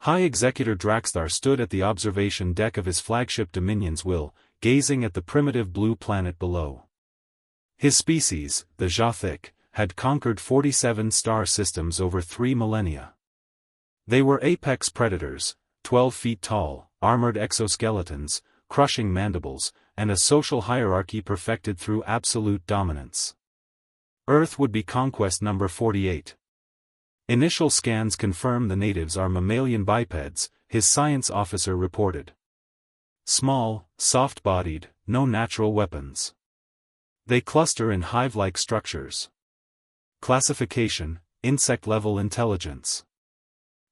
High Executor Draxthar stood at the observation deck of his flagship Dominion's Will, gazing at the primitive blue planet below. His species, the Jothic, had conquered 47 star systems over 3 millennia. They were apex predators, 12 feet tall, armored exoskeletons, crushing mandibles, and a social hierarchy perfected through absolute dominance. Earth would be conquest number 48. Initial scans confirm the natives are mammalian bipeds, his science officer reported. Small, soft-bodied, no natural weapons. They cluster in hive-like structures. Classification, insect-level intelligence.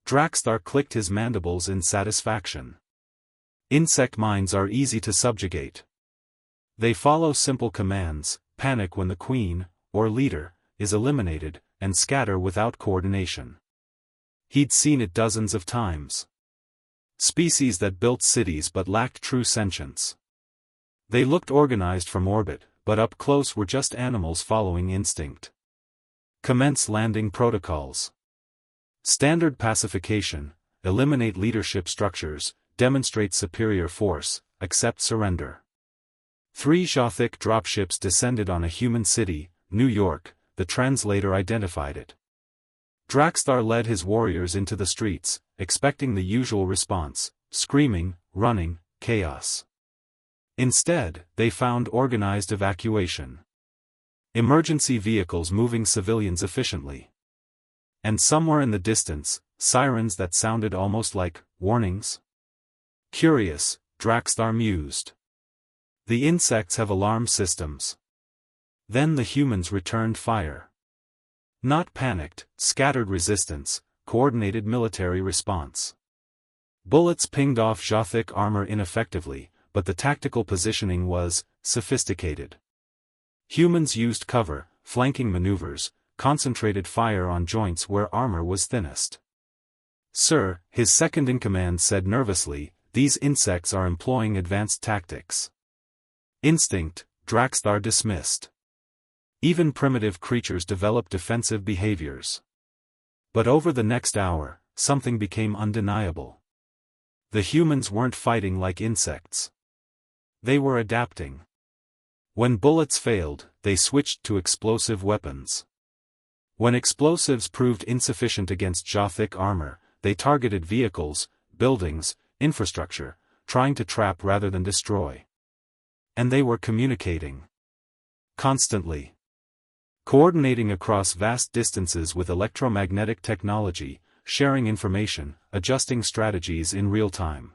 Draxthar clicked his mandibles in satisfaction. Insect minds are easy to subjugate. They follow simple commands, panic when the queen, or leader, is eliminated, and scatter without coordination. He'd seen it dozens of times. Species that built cities but lacked true sentience. They looked organized from orbit, but up close were just animals following instinct. Commence landing protocols. Standard pacification, eliminate leadership structures, demonstrate superior force, accept surrender. 3 Jothic dropships descended on a human city, New York. The translator identified it. Draxthar led his warriors into the streets, expecting the usual response, screaming, running, chaos. Instead, they found organized evacuation. Emergency vehicles moving civilians efficiently. And somewhere in the distance, sirens that sounded almost like warnings. Curious, Draxthar mused. The insects have alarm systems. Then the humans returned fire. Not panicked, scattered resistance, coordinated military response. Bullets pinged off Jothic armor ineffectively, but the tactical positioning was sophisticated. Humans used cover, flanking maneuvers, concentrated fire on joints where armor was thinnest. Sir, his second-in-command said nervously, these insects are employing advanced tactics. Instinct, Draxthar dismissed. Even primitive creatures develop defensive behaviors. But over the next hour, something became undeniable. The humans weren't fighting like insects. They were adapting. When bullets failed, they switched to explosive weapons. When explosives proved insufficient against Jothic armor, they targeted vehicles, buildings, infrastructure, trying to trap rather than destroy. And they were communicating. Constantly. Coordinating across vast distances with electromagnetic technology, sharing information, adjusting strategies in real time.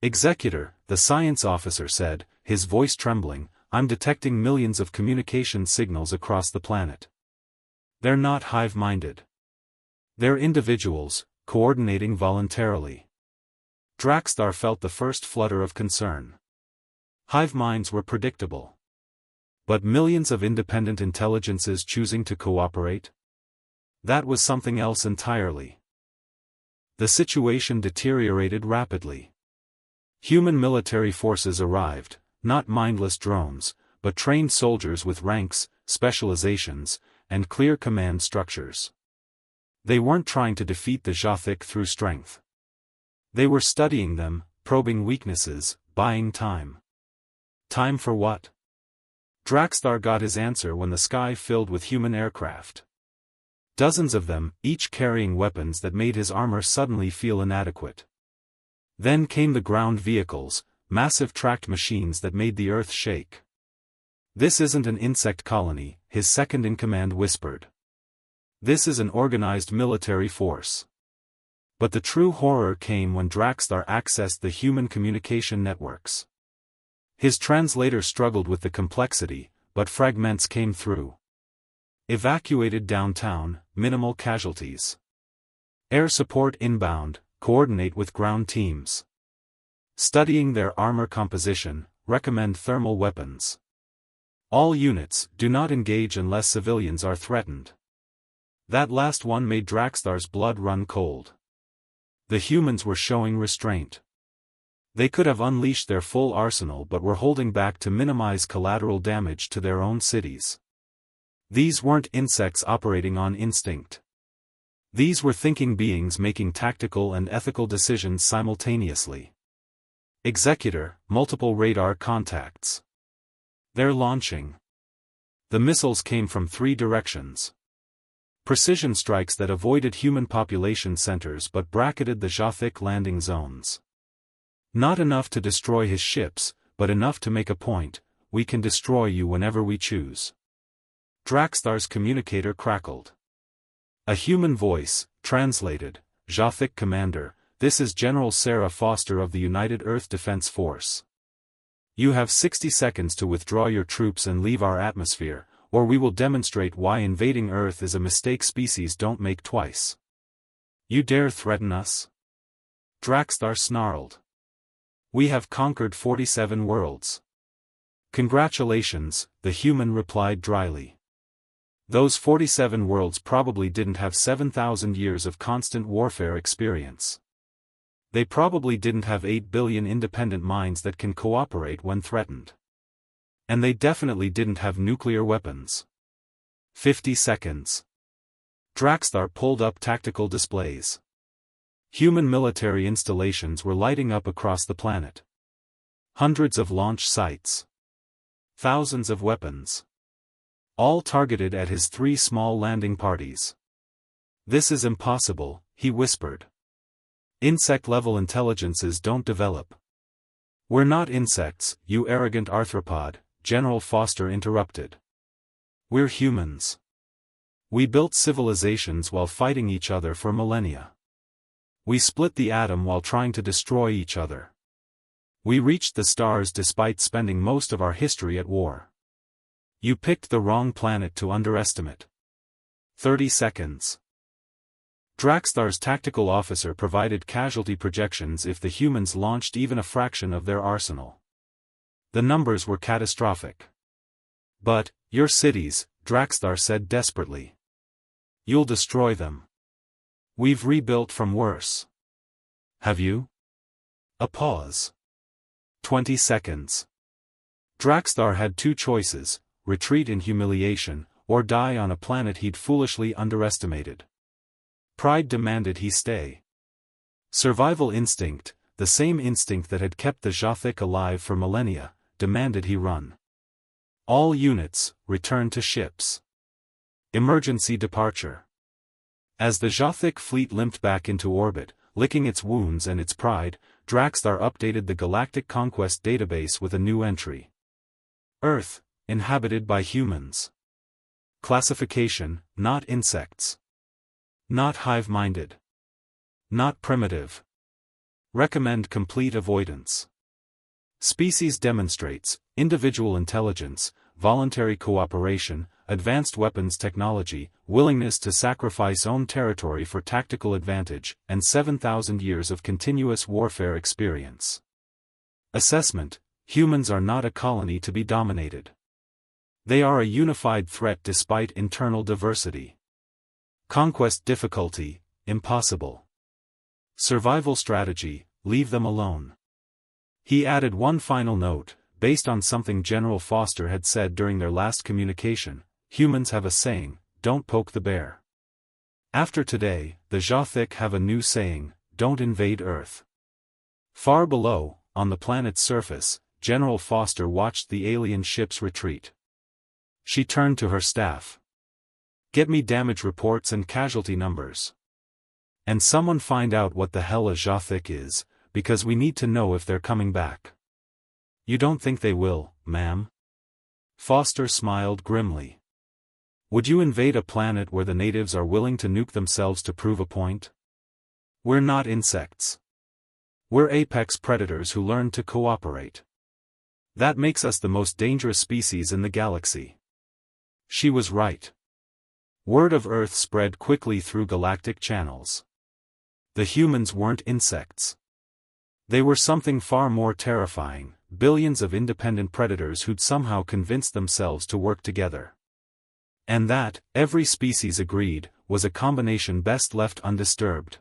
Executor, the science officer said, his voice trembling, I'm detecting millions of communication signals across the planet. They're not hive-minded. They're individuals, coordinating voluntarily. Draxthar felt the first flutter of concern. Hive minds were predictable. But millions of independent intelligences choosing to cooperate? That was something else entirely. The situation deteriorated rapidly. Human military forces arrived, not mindless drones, but trained soldiers with ranks, specializations, and clear command structures. They weren't trying to defeat the Jothic through strength. They were studying them, probing weaknesses, buying time. Time for what? Draxthar got his answer when the sky filled with human aircraft. Dozens of them, each carrying weapons that made his armor suddenly feel inadequate. Then came the ground vehicles, massive tracked machines that made the earth shake. This isn't an insect colony, his second-in-command whispered. This is an organized military force. But the true horror came when Draxthar accessed the human communication networks. His translator struggled with the complexity, but fragments came through. Evacuated downtown, minimal casualties. Air support inbound, coordinate with ground teams. Studying their armor composition, recommend thermal weapons. All units, do not engage unless civilians are threatened. That last one made Draxthar's blood run cold. The humans were showing restraint. They could have unleashed their full arsenal but were holding back to minimize collateral damage to their own cities. These weren't insects operating on instinct. These were thinking beings making tactical and ethical decisions simultaneously. Executor, multiple radar contacts. They're launching. The missiles came from 3 directions. Precision strikes that avoided human population centers but bracketed the Jothic landing zones. Not enough to destroy his ships, but enough to make a point: we can destroy you whenever we choose. Draxthar's communicator crackled. A human voice, translated, Jothic Commander, this is General Sarah Foster of the United Earth Defense Force. You have 60 seconds to withdraw your troops and leave our atmosphere, or we will demonstrate why invading Earth is a mistake species don't make twice. You dare threaten us? Draxthar snarled. We have conquered 47 worlds. Congratulations, the human replied dryly. Those 47 worlds probably didn't have 7,000 years of constant warfare experience. They probably didn't have 8 billion independent minds that can cooperate when threatened. And they definitely didn't have nuclear weapons. 50 seconds. Draxthar pulled up tactical displays. Human military installations were lighting up across the planet. Hundreds of launch sites. Thousands of weapons. All targeted at his 3 small landing parties. This is impossible, he whispered. Insect-level intelligences don't develop. We're not insects, you arrogant arthropod, General Foster interrupted. We're humans. We built civilizations while fighting each other for millennia. We split the atom while trying to destroy each other. We reached the stars despite spending most of our history at war. You picked the wrong planet to underestimate. 30 seconds. Draxthar's tactical officer provided casualty projections if the humans launched even a fraction of their arsenal. The numbers were catastrophic. But, your cities, Draxthar said desperately. You'll destroy them. We've rebuilt from worse. Have you? A pause. 20 seconds. Draxthar had 2 choices: retreat in humiliation, or die on a planet he'd foolishly underestimated. Pride demanded he stay. Survival instinct, the same instinct that had kept the Jothic alive for millennia, demanded he run. All units, return to ships. Emergency departure. As the Jothic fleet limped back into orbit, licking its wounds and its pride, Draxthar updated the Galactic Conquest database with a new entry. Earth, inhabited by humans. Classification, not insects. Not hive-minded. Not primitive. Recommend complete avoidance. Species demonstrates individual intelligence, voluntary cooperation, advanced weapons technology, willingness to sacrifice own territory for tactical advantage, and 7,000 years of continuous warfare experience. Assessment: humans are not a colony to be dominated. They are a unified threat despite internal diversity. Conquest difficulty: impossible. Survival strategy: leave them alone. He added one final note, based on something General Foster had said during their last communication: humans have a saying, don't poke the bear. After today, the Jothic have a new saying, don't invade Earth. Far below, on the planet's surface, General Foster watched the alien ships retreat. She turned to her staff. Get me damage reports and casualty numbers. And someone find out what the hell a Jothic is, because we need to know if they're coming back. You don't think they will, ma'am? Foster smiled grimly. Would you invade a planet where the natives are willing to nuke themselves to prove a point? We're not insects. We're apex predators who learn to cooperate. That makes us the most dangerous species in the galaxy. She was right. Word of Earth spread quickly through galactic channels. The humans weren't insects. They were something far more terrifying, billions of independent predators who'd somehow convinced themselves to work together. And that, every species agreed, was a combination best left undisturbed.